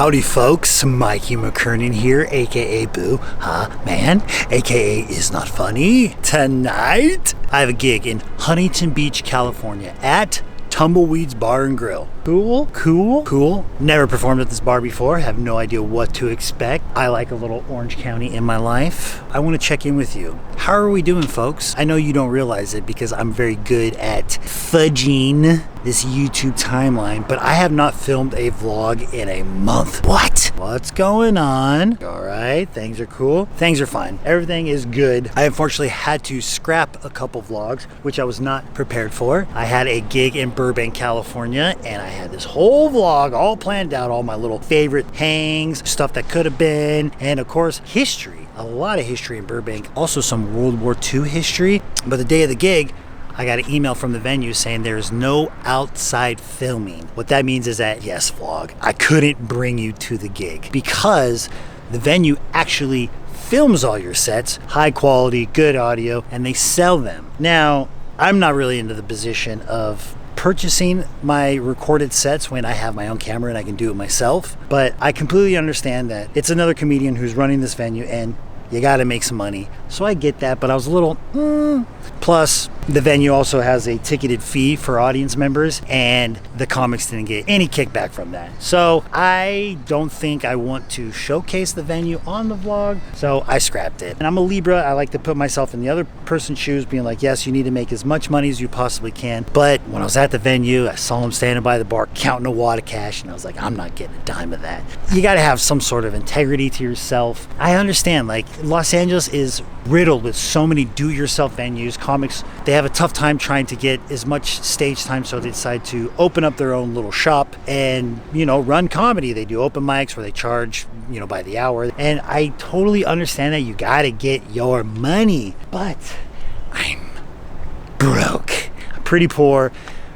Howdy folks, Mikey McKernan here, aka Boo, man, aka Is Not Funny. Tonight, I have a gig in Huntington Beach, California at Tumbleweeds Bar and Grill. Cool. Never performed at this bar before, have no idea what to expect. I like a little Orange County in my life. I want to check in with you. How are we doing, folks? I know you don't realize it because I'm very good at fudging this YouTube timeline, but I have not filmed a vlog in a month. What? What's going on? All right, things are cool. Things are fine. Everything is good. I unfortunately had to scrap a couple vlogs, which I was not prepared for. I had a gig in Burbank, California, and I had this whole vlog all planned out, all my little favorite hangs, stuff that could have been, and of course, history. A lot of history in Burbank. Also some World War II history. But the day of the gig, I got an email from the venue saying there's no outside filming. What that means is that, yes, vlog, I couldn't bring you to the gig because the venue actually films all your sets, high quality, good audio, and they sell them. Now, I'm not really into the position of purchasing my recorded sets when I have my own camera and I can do it myself, but I completely understand that it's another comedian who's running this venue and you gotta make some money. So I get that, but I was a little, Plus, the venue also has a ticketed fee for audience members, and the comics didn't get any kickback from that. So I don't think I want to showcase the venue on the vlog, so I scrapped it. And I'm a Libra, I like to put myself in the other person's shoes, being like, yes, you need to make as much money as you possibly can. But when I was at the venue, I saw him standing by the bar counting a wad of cash, and I was like, I'm not getting a dime of that. You gotta have some sort of integrity to yourself. I understand, like, Los Angeles is riddled with so many do-it-yourself venues. Comics, they have a tough time trying to get as much stage time, so they decide to open up their own little shop and, run comedy. They do open mics where they charge, by the hour. And I totally understand that you gotta get your money, but I'm broke. I'm pretty poor.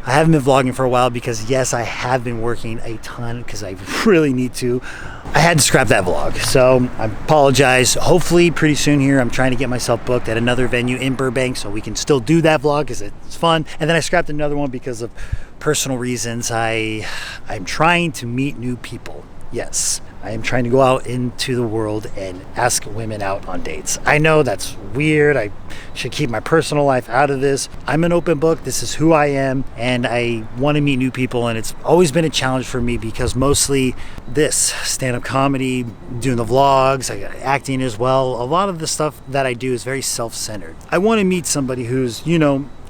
I haven't been vlogging for a while because, yes, I have been working a ton because I really need to. I had to scrap that vlog, so I apologize. Hopefully pretty soon here, I'm trying to get myself booked at another venue in Burbank so we can still do that vlog because it's fun. And then I scrapped another one because of personal reasons. I'm trying to meet new people. Yes, I am trying to go out into the world and ask women out on dates. I know that's weird. I should keep my personal life out of this. I'm an open book. This is who I am, and I want to meet new people, and it's always been a challenge for me because mostly this, stand-up comedy, doing the vlogs, acting as well. A lot of the stuff that I do is very self-centered. I want to meet somebody who's,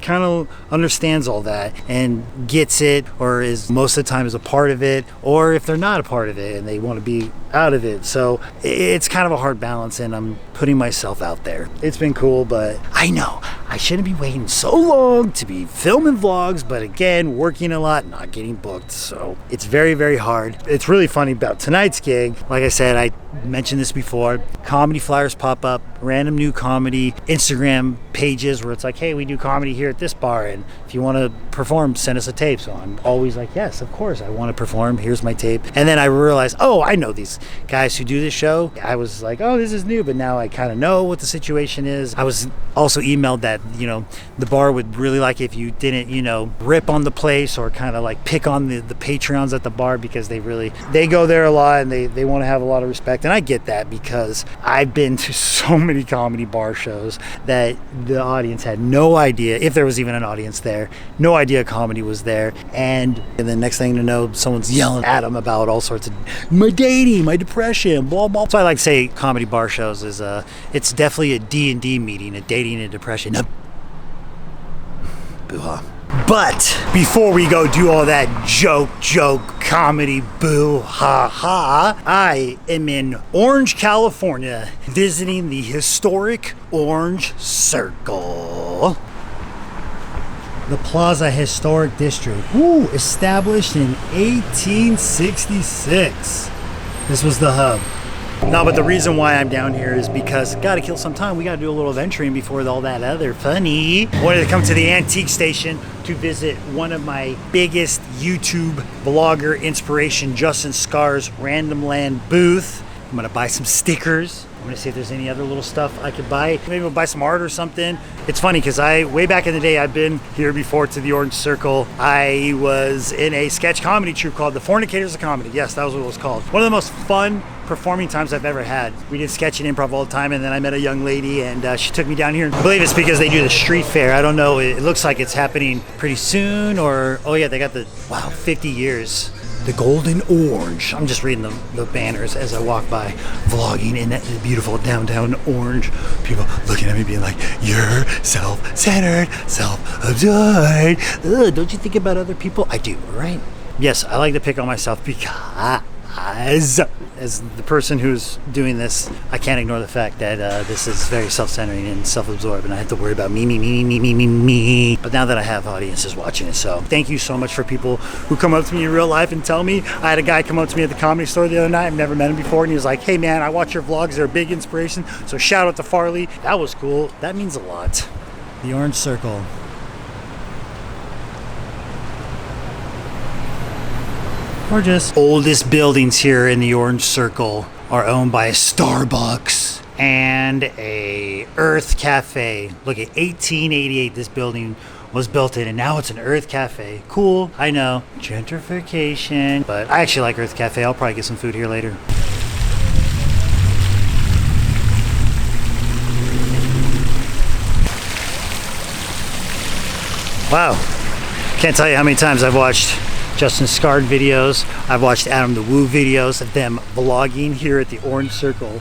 kind of understands all that and gets it, or is most of the time is a part of it, or if they're not a part of it and they want to be out of it. So it's kind of a hard balance, and I'm putting myself out there. It's been cool, but I know I shouldn't be waiting so long to be filming vlogs, but again, working a lot, not getting booked, so it's very, very hard. It's really funny about tonight's gig. Like I said, I mentioned this before, comedy flyers pop up, random new comedy Instagram pages where it's like, hey, we do comedy here at this bar, and if you want to perform, send us a tape. So I'm always like, yes, of course, I want to perform. Here's my tape. And then I realized, oh, I know these guys who do this show. I was like, oh, this is new, but now I kind of know what the situation is. I was also emailed that, the bar would really like if you didn't, rip on the place or kind of like pick on the Patreons at the bar, because they go there a lot and they want to have a lot of respect. And I get that because I've been to so many comedy bar shows that the audience had no idea, if there was even an audience there, no idea comedy was there. And the next thing to know, someone's yelling at them about all sorts of my dating, my depression, blah, blah. So I like to say comedy bar shows is it's definitely a D&D meeting, a dating and depression. Boo-ha. But before we go do all that joke, comedy, boo, ha, ha, I am in Orange, California, visiting the historic Orange Circle. The Plaza Historic District, established in 1866. This was the hub. No, but the reason why I'm down here is because gotta kill some time. We gotta do a little venturing before all that other funny. I wanted to come to the antique station to visit one of my biggest YouTube vlogger inspiration, Justin Scar's Randomland booth. I'm gonna buy some stickers I'm gonna see if there's any other little stuff I could buy. Maybe we'll buy some art or something. It's funny because way back in the day, I've been here before to the Orange Circle. I was in a sketch comedy troupe called The Fornicators of Comedy. Yes, that was what it was called. One of the most fun performing times I've ever had. We did sketch and improv all the time, and then I met a young lady and she took me down here. I believe it's because they do the street fair. I don't know, it looks like it's happening pretty soon, or, oh yeah, they got the, wow, 50 years. The Golden Orange. I'm just reading the banners as I walk by, vlogging in that beautiful downtown Orange. People looking at me being like, you're self-centered, self-absorbed. Ugh, don't you think about other people? I do, right? Yes, I like to pick on myself because as the person who's doing this, I can't ignore the fact that this is very self-centering and self-absorbed, and I have to worry about me. But now that I have audiences watching it, so thank you so much for people who come up to me in real life and tell me. I had a guy come up to me at the Comedy Store the other night. I've never met him before, and he was like, hey man, I watch your vlogs, they're a big inspiration, so shout out to Farley. That was cool. That means a lot. The Orange Circle. Gorgeous. Oldest buildings here in the Orange Circle are owned by a Starbucks and a Earth Cafe. Look at 1888 this building was built in, and now it's an Earth Cafe. Cool, I know, gentrification, but I actually like Earth Cafe. I'll probably get some food here later. Wow, can't tell you how many times I've watched Justin Scarred videos. I've watched Adam the Woo videos of them vlogging here at the Orange Circle.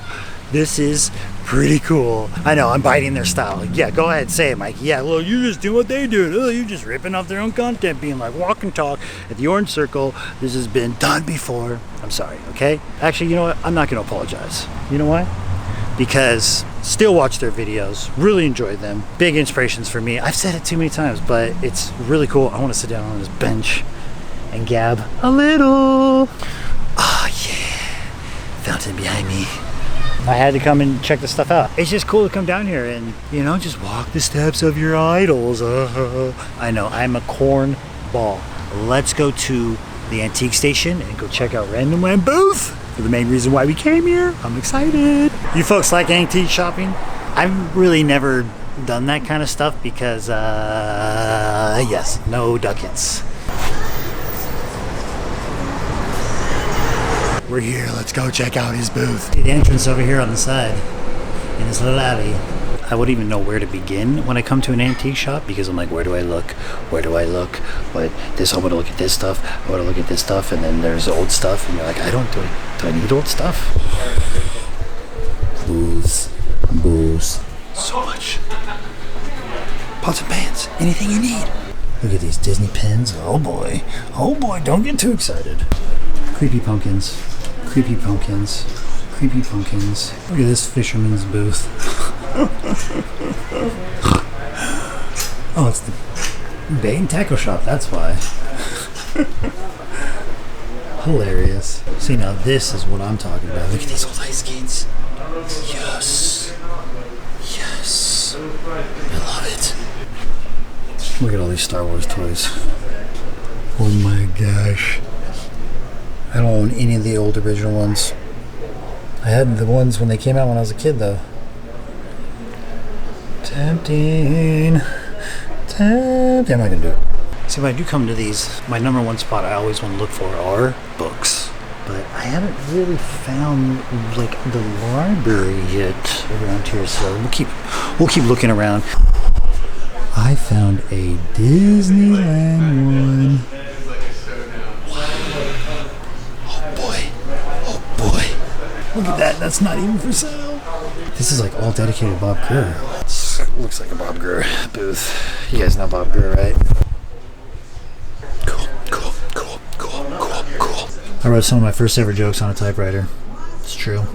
This is pretty cool. I know, I'm biting their style. Yeah, go ahead, say it, Mikey. Yeah, well, you just do what they do. Oh, you're just ripping off their own content, being like, walk and talk at the Orange Circle. This has been done before. I'm sorry, okay? Actually, you know what? I'm not gonna apologize. You know why? Because still watch their videos, really enjoy them. Big inspirations for me. I've said it too many times, but it's really cool. I wanna sit down on this bench and gab a little. Oh yeah, fountain behind me. I had to come and check this stuff out. It's just cool to come down here and, you know, just walk the steps of your idols. I know, I'm a corn ball. Let's go to the antique station and go check out Randomland booth for the main reason why we came here. I'm excited. You folks like antique shopping? I've really never done that kind of stuff because, yes, no ducats. We're here, let's go check out his booth. The entrance over here on the side, in this little alley. I wouldn't even know where to begin when I come to an antique shop because I'm like, where do I look? Where do I look? What, this, I want to look at this stuff, I want to look at this stuff, and then there's old stuff, and you're like, do I need old stuff? Booze. So much. Pots and pans, anything you need. Look at these Disney pins, oh boy, don't get too excited. Creepy pumpkins. Look at this fisherman's booth. Oh, it's the bait and tackle shop, that's why. Hilarious. See, now this is what I'm talking about. Look at these old ice skates. Yes. I love it. Look at all these Star Wars toys. Oh my gosh. I don't own any of the old original ones. I had the ones when they came out when I was a kid, though. Tempting. I'm not gonna do it. See, when I do come to these, my number one spot I always want to look for are books. But I haven't really found like the library yet around here, so we'll keep looking around. I found a Disneyland one. Look at that, that's not even for sale. This is like all dedicated to Bob Gurr. Looks like a Bob Gurr booth. You guys know Bob Gurr, right? Cool. I wrote some of my first ever jokes on a typewriter. It's true.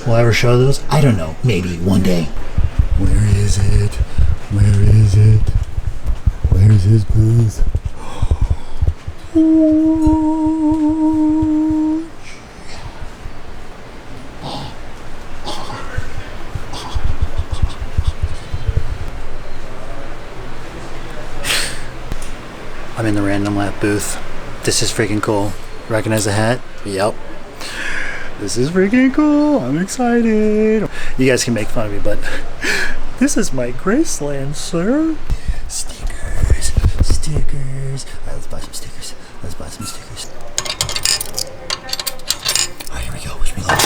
Will I ever show those? I don't know. Maybe one day. Where is it? Where's his booth? I'm in the Randomland booth. This is freaking cool. Recognize the hat? Yep. This is freaking cool. I'm excited. You guys can make fun of me, but this is my Graceland, sir. Stickers. Stickers. All right, let's buy some stickers. Let's buy some stickers. All right, here we go. Wish me luck.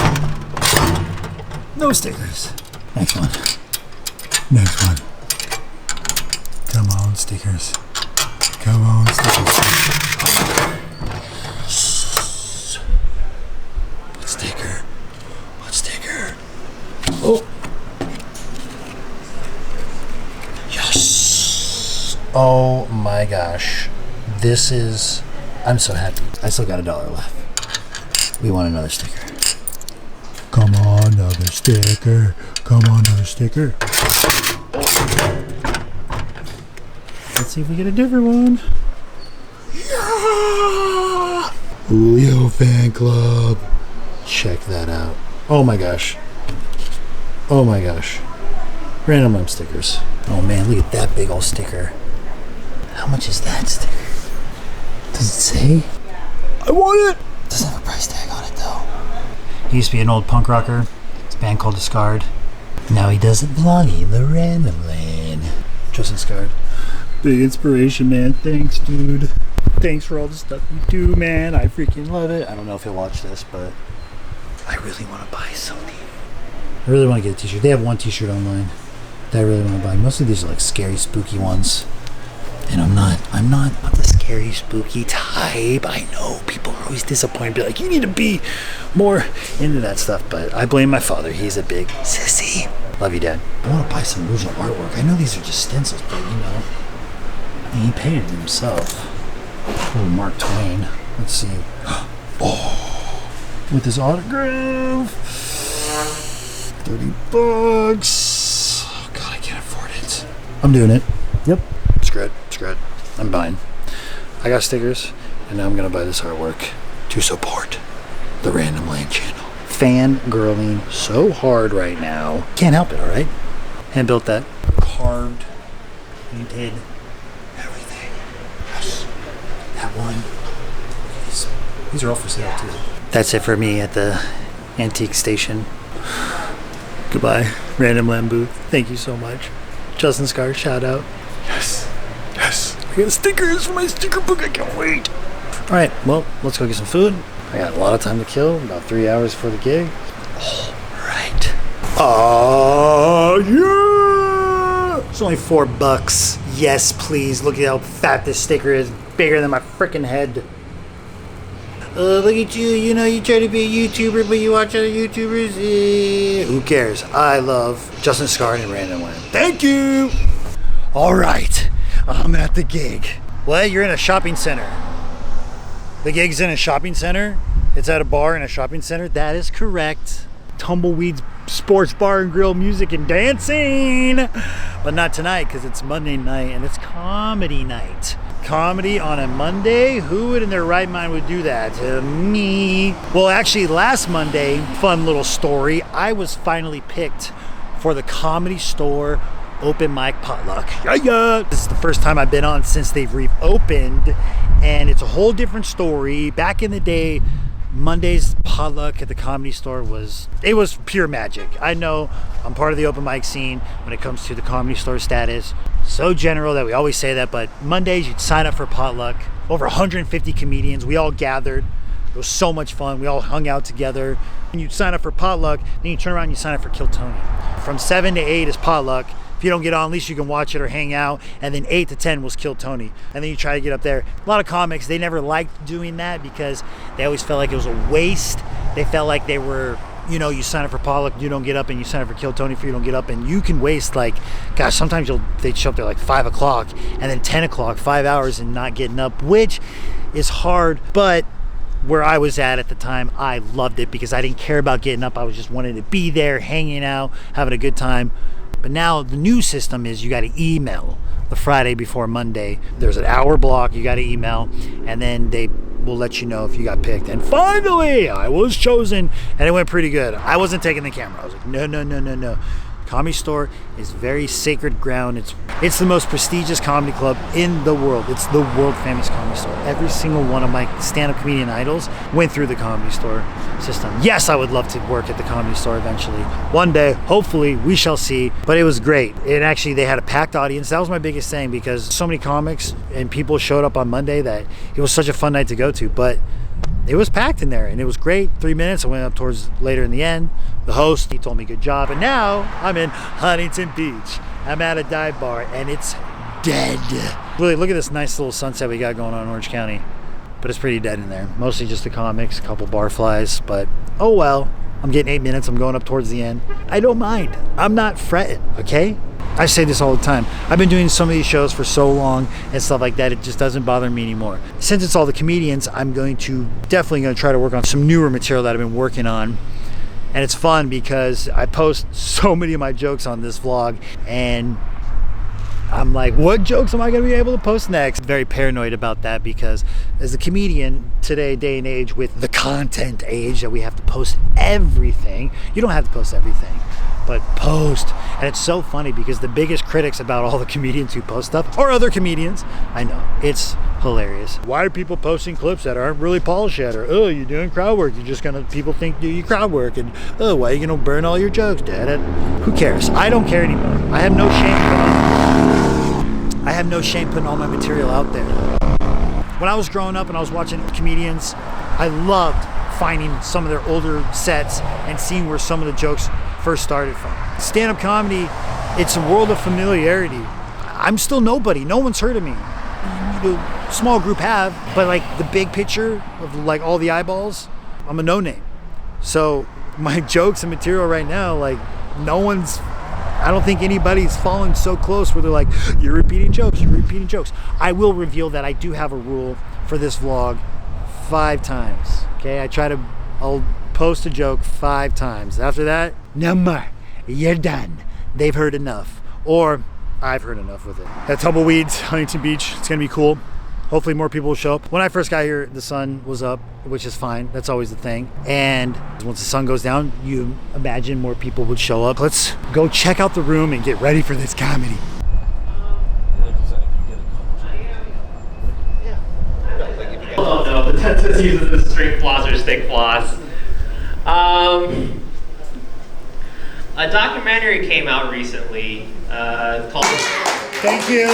No stickers. Next one. Next one. Come on, stickers. Come on, stickers. What sticker? What sticker? Oh. Yes. Oh my gosh. This is... I'm so happy. I still got $1 left. We want another sticker. Come on, another sticker. Come on, another sticker. Let's see if we get a different one. Yeah! Julio Fan Club. Check that out. Oh my gosh. Oh my gosh. Randomland stickers. Oh man, look at that big old sticker. How much is that sticker? Does it say? I want it! Doesn't have a price tag on it though. He used to be an old punk rocker. It's a band called Discard. Now he does it vlogging, the Randomland. Justin Scarred. Big inspiration, man. Thanks, dude. Thanks for all the stuff you do, man. I freaking love it. I don't know if he'll watch this, but I really want to buy something. I really want to get a t-shirt. They have one t-shirt online that I really want to buy. Most of these are like scary, spooky ones. And I'm not the scary, spooky type. I know people are always disappointed, be like, you need to be more into that stuff. But I blame my father. He's a big sissy. Love you, Dad. I want to buy some original artwork. I know these are just stencils, but you know, he painted it himself. Oh, Mark Twain. Let's see. Oh, with his autograph. $30. Oh, God, I can't afford it. I'm doing it. Yep. Screw it. Screw it. I'm buying. I got stickers, and now I'm going to buy this artwork to support the Randomland channel. Fangirling so hard right now. Can't help it, all right? Hand built that. Carved. Painted. Everything. Yes. That one. These are all for sale, too. That's it for me at the antique station. Goodbye, Randomland booth. Thank you so much. Justin Scar, shout out. Yes. Yes. I got stickers for my sticker book. I can't wait. All right, well, let's go get some food. I got a lot of time to kill, about 3 hours for the gig. All right. Oh, yeah! It's only $4. Yes, please. Look at how fat this sticker is. Bigger than my freaking head. Look at you. You know, you try to be a YouTuber, but you watch other YouTubers. Who cares? I love Justin Scar and Randomland. Thank you! All right. I'm at the gig. What? You're in a shopping center. The gig's in a shopping center? It's at a bar in a shopping center? That is correct. Tumbleweeds Sports Bar and Grill, music and dancing. But not tonight, because it's Monday night and it's comedy night. Comedy on a Monday? Who in their right mind would do that? Me. Well, actually, last Monday, fun little story, I was finally picked for the Comedy Store open mic potluck. Yeah. This is the first time I've been on since they've reopened, and it's a whole different story. Back in the day, Monday's potluck at the Comedy Store was pure magic. I know I'm part of the open mic scene when it comes to the Comedy Store status. So general that we always say that, but Mondays you'd sign up for potluck. Over 150 comedians, we all gathered. It was so much fun. We all hung out together. And you'd sign up for potluck, then you turn around and you sign up for Kill Tony. From 7 to 8 is potluck. If you don't get on, at least you can watch it or hang out. And then 8 to 10 was Kill Tony. And then you try to get up there. A lot of comics, they never liked doing that because they always felt like it was a waste. They felt like they were, you know, you sign up for potluck, you don't get up, and you sign up for Kill Tony if you don't get up. And you can waste, like, gosh, sometimes they'd show up there like 5 o'clock and then 10 o'clock, 5 hours and not getting up, which is hard. But where I was at the time, I loved it because I didn't care about getting up. I was just wanting to be there, hanging out, having a good time. But now the new system is you got to email the Friday before Monday. There's an hour block you got to email, and then they will let you know if you got picked. And finally, I was chosen, and it went pretty good. I wasn't taking the camera. I was like, no. Comedy Store is very sacred ground. It's the most prestigious comedy club in the world. It's the world famous Comedy Store. Every single one of my stand-up comedian idols went through the Comedy Store system. Yes, I would love to work at the Comedy Store eventually. One day, hopefully, we shall see. But it was great. And actually, they had a packed audience. That was my biggest thing because so many comics and people showed up on Monday that it was such a fun night to go to. But it was packed in there and it was great. 3 minutes. I went up towards later in the end. The host, he told me good job. And now I'm in Huntington Beach. I'm at a dive bar and it's dead. Really, look at this nice little sunset we got going on in Orange County. But it's pretty dead in there. Mostly just the comics, a couple barflies, but oh well. I'm getting 8 minutes. I'm going up towards the end. I don't mind. I'm not fretting, okay? I say this all the time. I've been doing some of these shows for so long and stuff like that, it just doesn't bother me anymore. Since it's all the comedians, I'm definitely going to try to work on some newer material that I've been working on. And it's fun because I post so many of my jokes on this vlog and I'm like, what jokes am I going to be able to post next? I'm very paranoid about that because as a comedian today, day and age, with the content age that we have to post everything, you don't have to post everything, but post. And it's so funny because the biggest critics about all the comedians who post stuff are other comedians. I know, it's hilarious. Why are people posting clips that aren't really polished yet? Or, oh, you're doing crowd work. You're just gonna, people think do you crowd work. And, oh, why are you gonna burn all your jokes, Dad? Who cares? I don't care anymore. I have no shame putting all my material out there. When I was growing up and I was watching comedians, I loved finding some of their older sets and seeing where some of the jokes first started from. Stand-up comedy, it's a world of familiarity. I'm still nobody. No one's heard of me. The small group have, but like the big picture of like all the eyeballs, I'm a no-name. So my jokes and material right now, like I don't think anybody's following so close where they're like, you're repeating jokes. I will reveal that I do have a rule for this vlog 5 times. Okay, I'll post a joke 5 times. After that, no more. You're done. They've heard enough. Or I've heard enough with it. At Tumbleweeds, Huntington Beach, it's gonna be cool. Hopefully more people will show up. When I first got here, the sun was up, which is fine. That's always the thing. And once the sun goes down, you imagine more people would show up. Let's go check out the room and get ready for this comedy. Oh no, the dentist uses the string floss or stick floss. A documentary came out recently called... Thank you.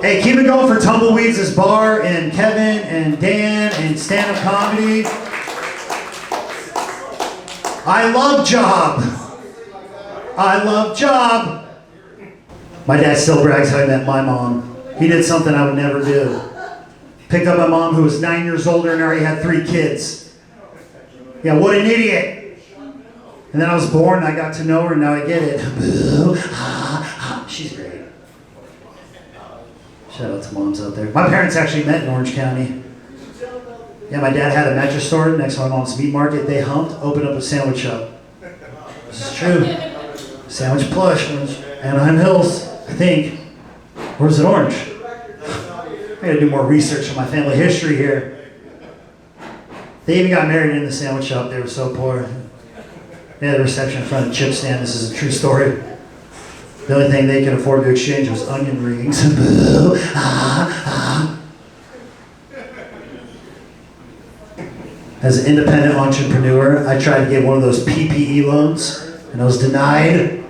Hey, keep it going for Tumbleweeds Bar and Kevin and Dan and stand-up comedy. I love job. My dad still brags how he met my mom. He did something I would never do. Picked up my mom who was 9 years older and already had 3 kids. Yeah, what an idiot. And then I was born and I got to know her and now I get it. She's great. Shout out to moms out there. My parents actually met in Orange County. Yeah, my dad had a mattress store next to my mom's meat market. They humped, opened up a sandwich shop. This is true. Sandwich Plush, Anaheim Hills, I think. Or is it Orange? I gotta do more research on my family history here. They even got married in the sandwich shop. They were so poor. They had a reception in front of the chip stand. This is a true story. The only thing they could afford to exchange was onion rings. As an independent entrepreneur, I tried to get one of those PPE loans, and I was denied.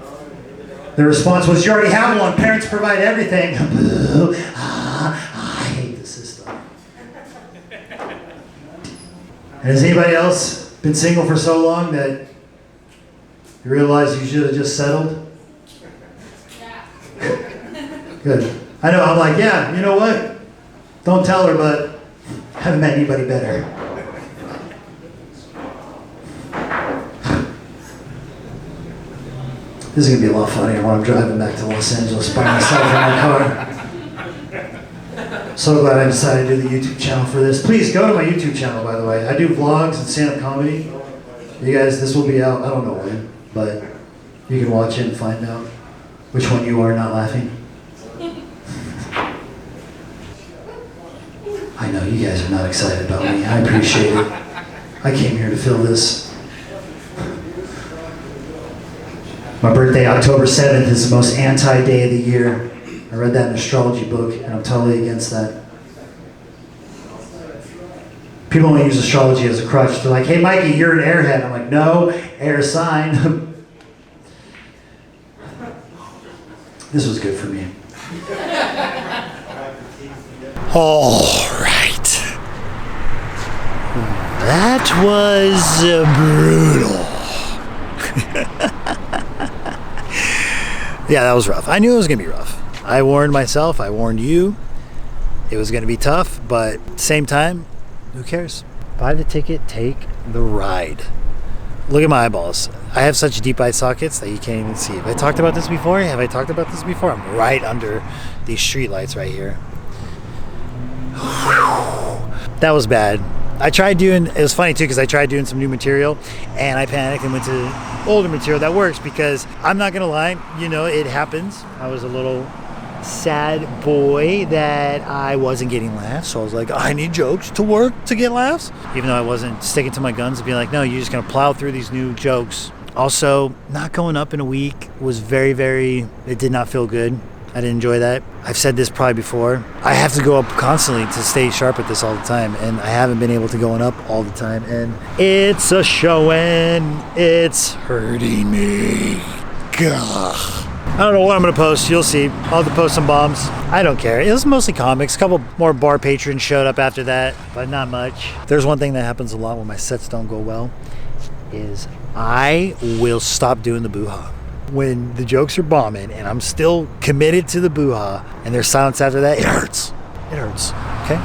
The response was, you already have one. Parents provide everything. I hate the system. And has anybody else been single for so long that you realize you should have just settled? Good. I know, I'm like, yeah, you know what? Don't tell her, but I haven't met anybody better. This is going to be a lot funnier when I'm driving back to Los Angeles by myself in my car. So glad I decided to do the YouTube channel for this. Please go to my YouTube channel, by the way. I do vlogs and stand-up comedy. You guys, this will be out, I don't know when, but you can watch it and find out. Which one you are not laughing? I know you guys are not excited about me. I appreciate it. I came here to fill this. My birthday, October 7th, is the most anti-day of the year. I read that in an astrology book, and I'm totally against that. People want to use astrology as a crutch. They're like, hey, Mikey, you're an airhead. I'm like, no, air sign. This was good for me. All right. That was brutal. Yeah, that was rough. I knew it was going to be rough. I warned myself. I warned you. It was going to be tough, but at the same time, who cares? Buy the ticket, take the ride. Look at my eyeballs. I have such deep eye sockets that you can't even see. Have I talked about this before? I'm right under these street lights right here. That was bad. It was funny too, because I tried doing some new material and I panicked and went to older material that works, because I'm not gonna lie, it happens. I was a little sad boy that I wasn't getting laughs, so I was like, I need jokes to work to get laughs, even though I wasn't sticking to my guns and being like, no, you're just gonna plow through these new jokes. Also, not going up in a week was it did not feel good. I didn't enjoy that. I've said this probably before. I have to go up constantly to stay sharp at this all the time, and I haven't been able to go up all the time, and it's a show and it's hurting me. Gah. I don't know what I'm going to post. You'll see. I'll have to post some bombs. I don't care. It was mostly comics. A couple more bar patrons showed up after that, but not much. There's one thing that happens a lot when my sets don't go well, is I will stop doing the boo-ha. When the jokes are bombing and I'm still committed to the boo-ha and there's silence after that, it hurts. It hurts. Okay?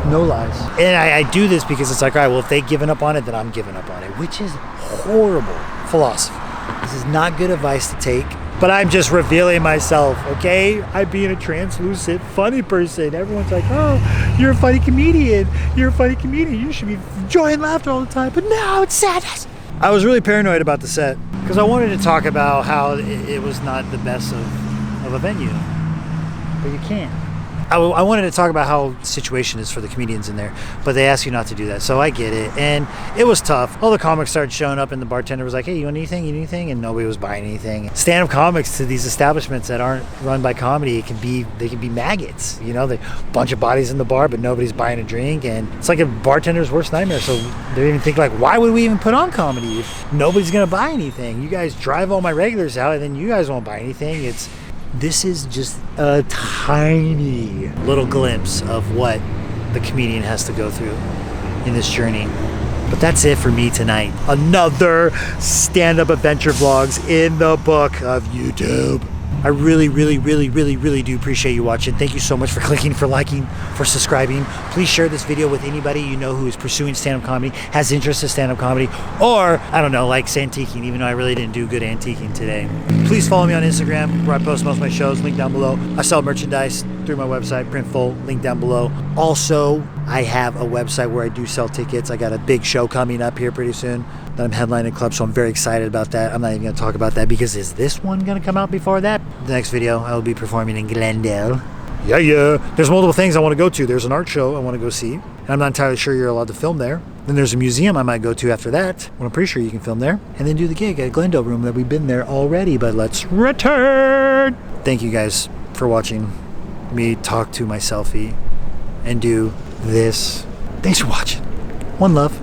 No lies. And I do this because it's like, all right, well, if they've given up on it, then I'm giving up on it, which is horrible philosophy. This is not good advice to take, but I'm just revealing myself, okay? I'm being a translucent, funny person. Everyone's like, oh, you're a funny comedian. You're a funny comedian. You should be joy and laughter all the time, but now it's sadness. I was really paranoid about the set because I wanted to talk about how it was not the best of a venue, but you can't. I wanted to talk about how the situation is for the comedians in there, but they ask you not to do that, so I get it. And it was tough. All the comics started showing up, and the bartender was like, hey, you want anything? You need anything? And nobody was buying anything. Stand-up comics to these establishments that aren't run by comedy, they can be maggots. They a bunch of bodies in the bar, but nobody's buying a drink, and it's like a bartender's worst nightmare. So they even think like, why would we even put on comedy if nobody's gonna buy anything? You guys drive all my regulars out, and then you guys won't buy anything. This is just a tiny little glimpse of what the comedian has to go through in this journey. But that's it for me tonight. Another stand-up adventure vlogs in the book of YouTube. I really, really, really, really, really do appreciate you watching. Thank you so much for clicking, for liking, for subscribing. Please share this video with anybody you know who is pursuing stand-up comedy, has interest in stand-up comedy, or, I don't know, likes antiquing, even though I really didn't do good antiquing today. Please follow me on Instagram, where I post most of my shows, link down below. I sell merchandise through my website, Printful, link down below. Also, I have a website where I do sell tickets. I got a big show coming up here pretty soon that I'm headlining club, so I'm very excited about that. I'm not even going to talk about that because is this one going to come out before that? The next video, I will be performing in Glendale. Yeah. There's multiple things I want to go to. There's an art show I want to go see, and I'm not entirely sure you're allowed to film there. Then there's a museum I might go to after that, well, I'm pretty sure you can film there. And then do the gig at Glendale Room that we've been there already, but let's return. Thank you guys for watching me talk to my selfie and do this. Thanks for watching. One love.